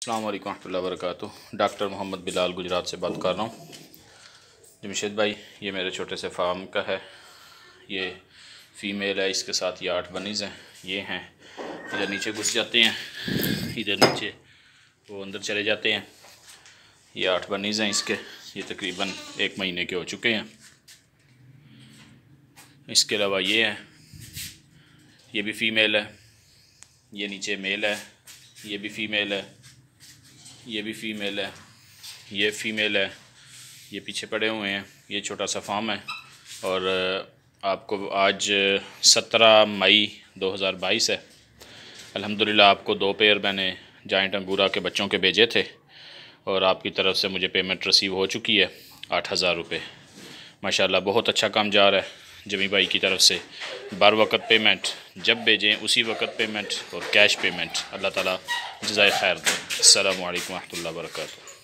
अस्सलाम वालेकुम रहमतुल्लाहि व बरकातुहू। डॉक्टर मोहम्मद बिलाल गुजरात से बात कर रहा हूँ। जमशेद भाई, ये मेरे छोटे से फार्म का है। ये फ़ीमेल है, इसके साथ ये 8 बनीज़ हैं। ये हैं, इधर नीचे घुस जाते हैं, इधर नीचे वो अंदर चले जाते हैं। ये 8 बनीज़ हैं इसके। ये तकरीबन 1 महीने के हो चुके हैं। इसके अलावा ये है, ये भी फ़ीमेल है। ये नीचे मेल है, ये भी फ़ीमेल है, ये भी फ़ीमेल है, ये फ़ीमेल है। ये पीछे पड़े हुए हैं। ये छोटा सा फार्म है। और आपको आज 17 मई 2022 है। अल्हम्दुलिल्लाह आपको 2 पेयर मैंने जाइंट अंगूरा के बच्चों के भेजे थे और आपकी तरफ से मुझे पेमेंट रिसीव हो चुकी है 8000 रुपये। माशाल्लाह बहुत अच्छा काम जा रहा है। जमी भाई की तरफ से बर वक़्त पेमेंट, जब भेजें उसी वक़्त पेमेंट और कैश पेमेंट। अल्लाह ताला जज़ाए खैर दे। अस्सलामु अलैकुम व रहमतुल्लाहि व बरकातुहू।